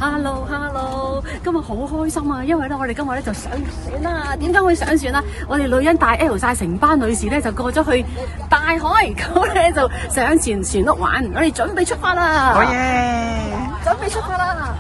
Hello， 今日好開心啊！因為咧，我哋今日咧就上船啦。點解會上船啊？我哋女人大 L 晒，成班女士咧就過咗去大海，咁咧就上船屋玩。我哋準備出發啦！好耶！準備出發啦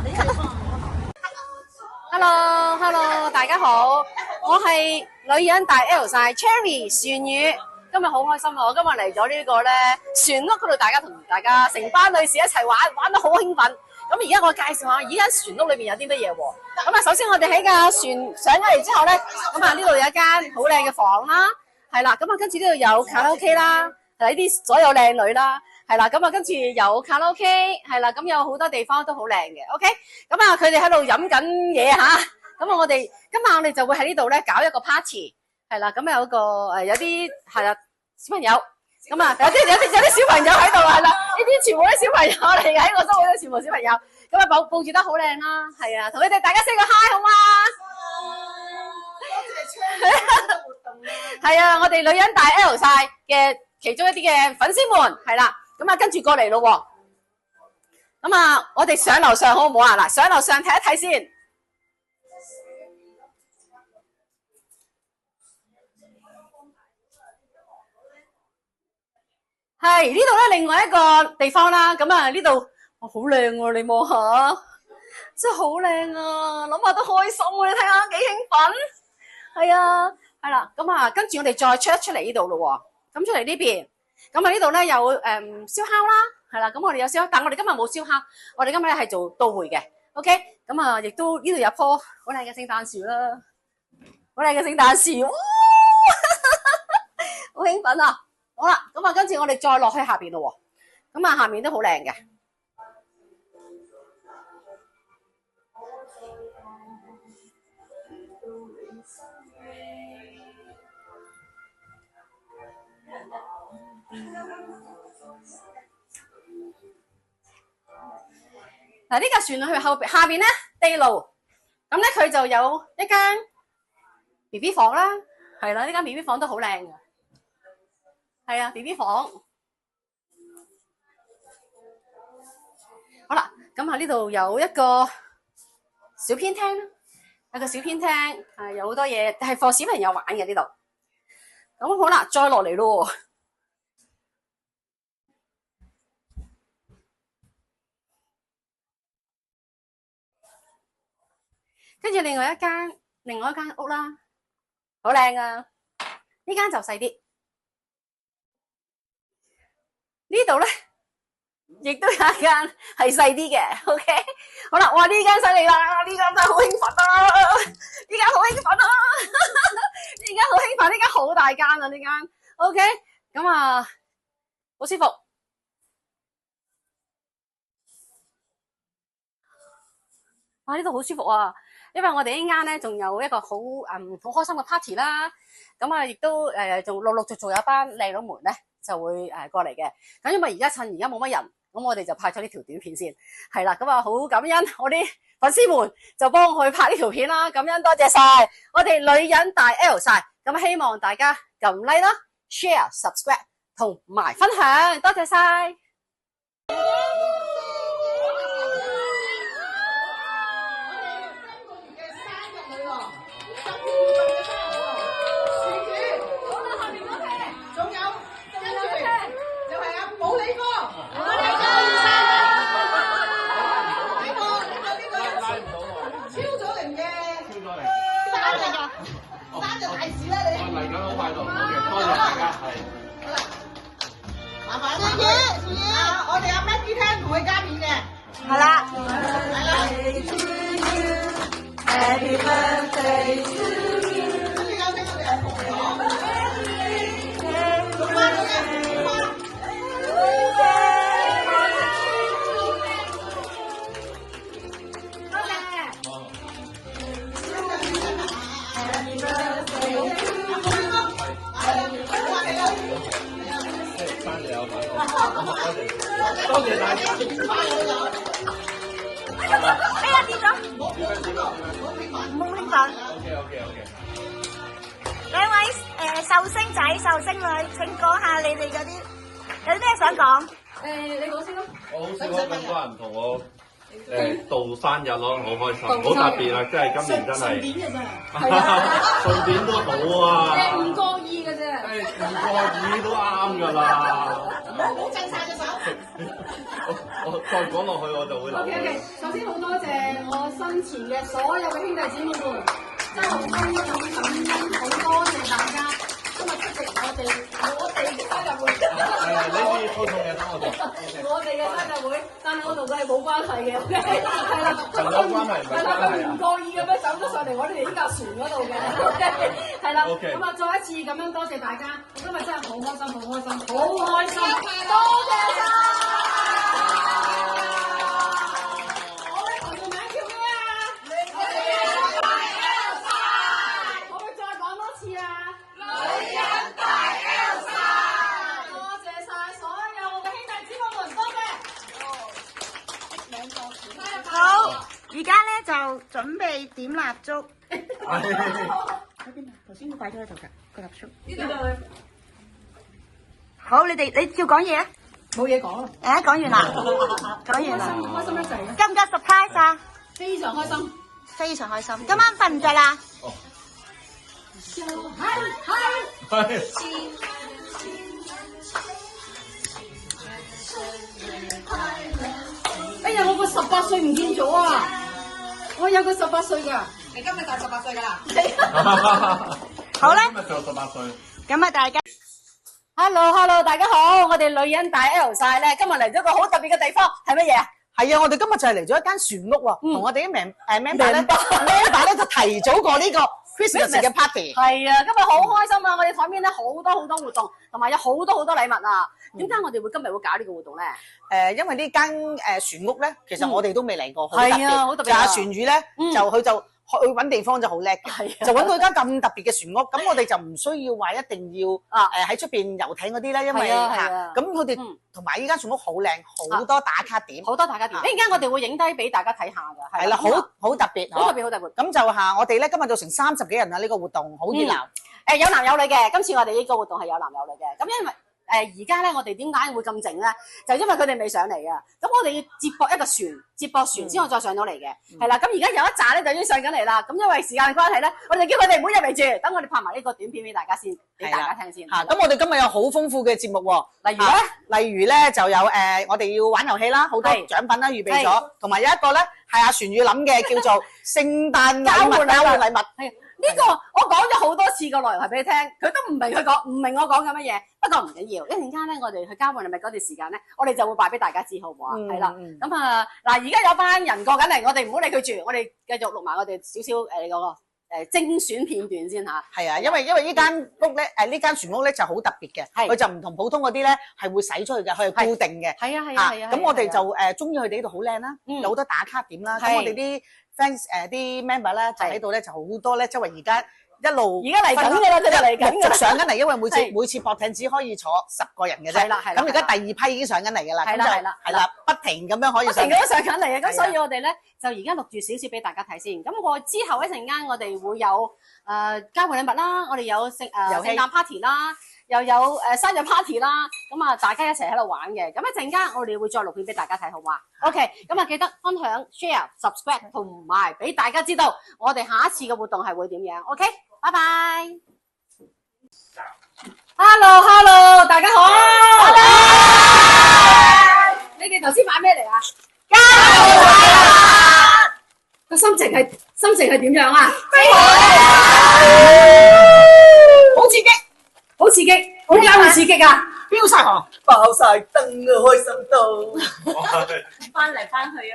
！Hello， 大家好，我係女人大 L 晒 Cherry 船魚。今日好開心啊！我今日嚟咗呢個咧船屋嗰度，大家同大家成班女士一齊玩得好興奮。咁而家我介紹下，而家船屋裏邊有啲乜嘢喎？咁啊，首先我哋喺架船上咗嚟之後咧，咁啊呢度有一間好靚嘅房啦，係啦，咁啊跟住呢度有卡拉 OK 啦，係呢啲所有靚女啦，係啦，咁啊跟住有卡拉 OK， 係啦，咁有好多地方都好靚嘅 ，OK， 咁啊佢哋喺度飲緊嘢嚇，咁啊我哋今晚我哋就會喺呢度咧搞一個 party， 係啦，咁有個有啲係啦小朋友。咁啊，有啲小朋友喺度係啦，呢啲全部都小朋友嚟嘅，喺我周圍都全部小朋友。咁啊，佈置得好靚啦，係啊，同佢哋大家 say 個 hi 好嗎？多謝活動啦。係啊，我哋女人大 L 晒嘅其中一啲嘅粉絲們係啦，咁啊跟住過嚟咯喎。咁啊，我哋上樓上好唔好啊？嗱，上樓上睇一睇先。係呢度咧，另外一個地方啦。咁啊，呢度好靚喎，你望下，真係好靚啊！諗下都開心啊，你睇下幾興奮。係啊，係啦。咁啊，跟住我哋再出嚟呢度咯。咁出嚟呢邊，咁啊呢度咧有燒烤啦，係啦。咁我哋有燒烤，但我哋今日冇燒烤，我哋今日咧係做到會嘅。OK，咁啊，亦都呢度有棵好靚嘅聖誕樹啦，好靚嘅聖誕樹，好興奮啊！好啦，咁啊，跟住我哋再落去下邊咯喎，咁啊，下面都好靚嘅。嗱，呢架船去後邊，下邊咧地牢，咁咧佢就有一間 BB 房啦，係啦，呢間 BB 房都好靚嘅。係啊 ，BB 房。好啦，咁啊呢度有一個小偏廳，有個小偏廳，係有好多嘢係放小朋友玩嘅呢度。咁好啦，再落嚟咯。跟住另外一間屋啦，好靚啊！呢間就細啲。呢度咧，亦都有一間係細啲嘅 ，OK， 好啦，哇呢間犀利啦，呢間真係好興奮啊，呢間好興奮啊，呢間好興奮，呢間好大間啊，呢間 ，OK， 咁啊，好舒服，哇呢度好舒服啊，因為我哋呢間咧仲有一個好開心嘅 party 啦，咁啊亦都仲陸陸續續有班靚佬們咧。就會過嚟嘅，咁因為而家趁而家冇乜人，咁我哋就拍咗呢條短片先，係啦，咁啊好感恩我啲粉絲們就幫我去拍呢條片啦，感恩多謝晒我哋女人大 L 晒，咁希望大家撳 like 啦、share、subscribe 同埋分享，多謝晒。我哋阿 Maggie 聽同佢加面嘅，係啦。Happy birthday to you。跟住有啲我哋係紅糖。做翻佢嘅花。多謝。Happy birthday to you。多謝大家。哎呀跌咗，唔好興奮。OK。兩位壽星仔、壽星女，請講下你哋嗰啲有啲咩想講？你講先咯。我好少咁多人同我到生日咯，好開心，好特別啊！即係今年真係順便嘅啫，順便都好啊，唔覺意嘅啫，唔覺意都啱㗎啦。冇震晒隻手。我再講落去我就會流。OK， 首先好多謝我身前嘅所有嘅兄弟姊妹們，真係好感恩，好多謝大家今日出席我哋嘅生日會。你可以溝通嘅，等我哋。我哋嘅生日會，但係我同佢係冇關係嘅，係啦，朋友關係唔係關係啊。佢唔覺意咁樣走咗上嚟我哋呢架船嗰度嘅，係啦。 OK 咁啊，再一次咁樣多謝大家，我今日真係好開心，好開心，好開心，多謝晒。我嘅朋友名叫咩啊？可唔可以再講多次啊？女人大 Elsa。多謝晒所有我嘅兄弟姊妹們，多謝。好，而家咧就準備點蠟燭。嗰邊啊，頭先擺咗喺度㗎個蠟燭。呢度好，你要講嘢啊？冇嘢講啦，誒，講完啦，講完啦。開心一齊啊！夠唔夠 surprise 啊？非常開心。非常開心。今晚瞓唔着啦？哎呀，我個18歲唔見咗啊！我有個18歲㗎。你今日就18歲㗎啦。好咧，今日就18歲。咁啊，大家 Hello， 大家好，我哋女人大 L 晒咧，今日嚟咗個好特別嘅地方，係乜嘢啊？係啊，我哋今日就係嚟咗一間船屋喎，同我哋啲member 咧就提早過呢個 Christmas 嘅 party。係啊，今日好開心啊！我哋台面咧好多活動，同埋有好多禮物啊！點解我哋今日會搞呢個活動咧？因為呢間船屋咧，其實我哋都未嚟過，好特係啊好特別別。啊就阿船主咧，佢就去揾地方就好叻嘅，就揾到間咁特別嘅船屋。咁我哋就唔需要話一定要喺出邊遊艇嗰啲咧，因為咁佢哋同埋呢間船屋好靚，好多打卡點，好多打卡點。一陣間我哋會影低俾大家睇下㗎。係啦，好特別，好特別。咁就我哋咧今日就成30幾人啦，呢個活動好熱鬧。有男有女嘅，今次我哋呢個活動係有男有女嘅。咁因為而家咧，我哋點解會咁靜咧？就因為佢哋未上嚟啊！咁我哋要接駁一個船，接駁船之後再上到嚟嘅，係啦。咁而家有一紮咧就已經上緊嚟啦。咁因為時間嘅關係咧，我哋叫佢哋唔好入嚟住，等我哋拍埋呢個短片俾大家先，俾大家聽先。咁我哋今日有好豐富嘅節目喎，例如咧就有我哋要玩遊戲啦，好多獎品啦預備咗，同埋有一個咧係阿船宇諗嘅，叫做聖誕交換禮物。呢個我講咗好多次個內容係俾你聽，佢都唔明我講緊乜嘢。不過唔緊要，一陣間咧我哋去交換禮物嗰段時間咧，我哋就會話俾大家知，好唔好啊？係啦，咁嗱，而家有班人過緊嚟，我哋唔好理佢住，我哋繼續錄埋我哋少少嗰個精選片段先嚇。係啊，因為呢間屋咧呢間船屋咧就好特別嘅，佢就唔同普通嗰啲咧係會使出去嘅，佢係固定嘅。係啊。咁我哋就中意佢哋呢度好靚啦，有好多打卡點啦。咁我哋啲 fans 啲 member 咧就喺度咧就好多咧，周圍而家一路而家嚟緊㗎啦，佢哋嚟緊㗎啦，上緊嚟，因為每次駁艇只可以坐10個人嘅啫。係啦。咁而家第2批已經上緊嚟㗎啦。係啦，不停咁樣可以上。不停咁上緊嚟嘅，咁所以我哋咧就而家錄住少少俾大家睇先。咁我之後一陣間我哋會有交換禮物啦，我哋有聖誕 party 啦。又有生日 party 啦，咁啊大家一齊喺度玩嘅，咁一陣間我哋會再錄片俾大家睇，好嘛 ？OK，咁啊記得分享、share、subscribe 同埋俾大家知道我哋下一次嘅活動係會點樣。OK， 拜拜。Hello， 大家好。你哋頭先買咩嚟啊？交換禮物。個心情係點樣啊？好刺激！好刺激，好啱會刺激啊！飆晒汗，爆晒燈啊，開心到！翻嚟翻去啊！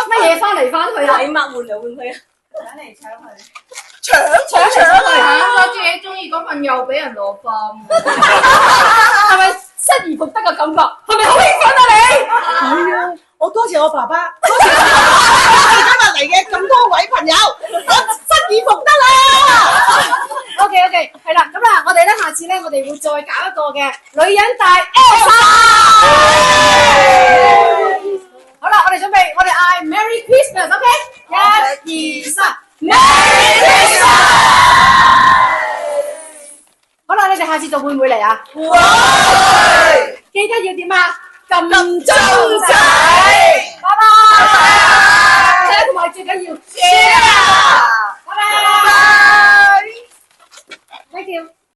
乜嘢翻嚟翻去啊？禮物換嚟換去啊！搶嚟搶去，搶嚇！我自己中意嗰份又俾人攞翻，係咪失而復得嘅感覺？係咪好興奮啊你？係啊！我多謝我爸爸，多謝今日嚟嘅咁多位朋友，我失而復得啦！ OK， 係啦，咁啦，我哋咧下次咧，我哋會再搞一個嘅女人大 Elsa。好啦，我哋準備，我哋嗌 Merry Christmas，OK？ 1、2、3 ，Merry Christmas！ 好啦，你哋下次仲會唔會嚟啊？會！記得要點啊？撳鐘仔。拜拜。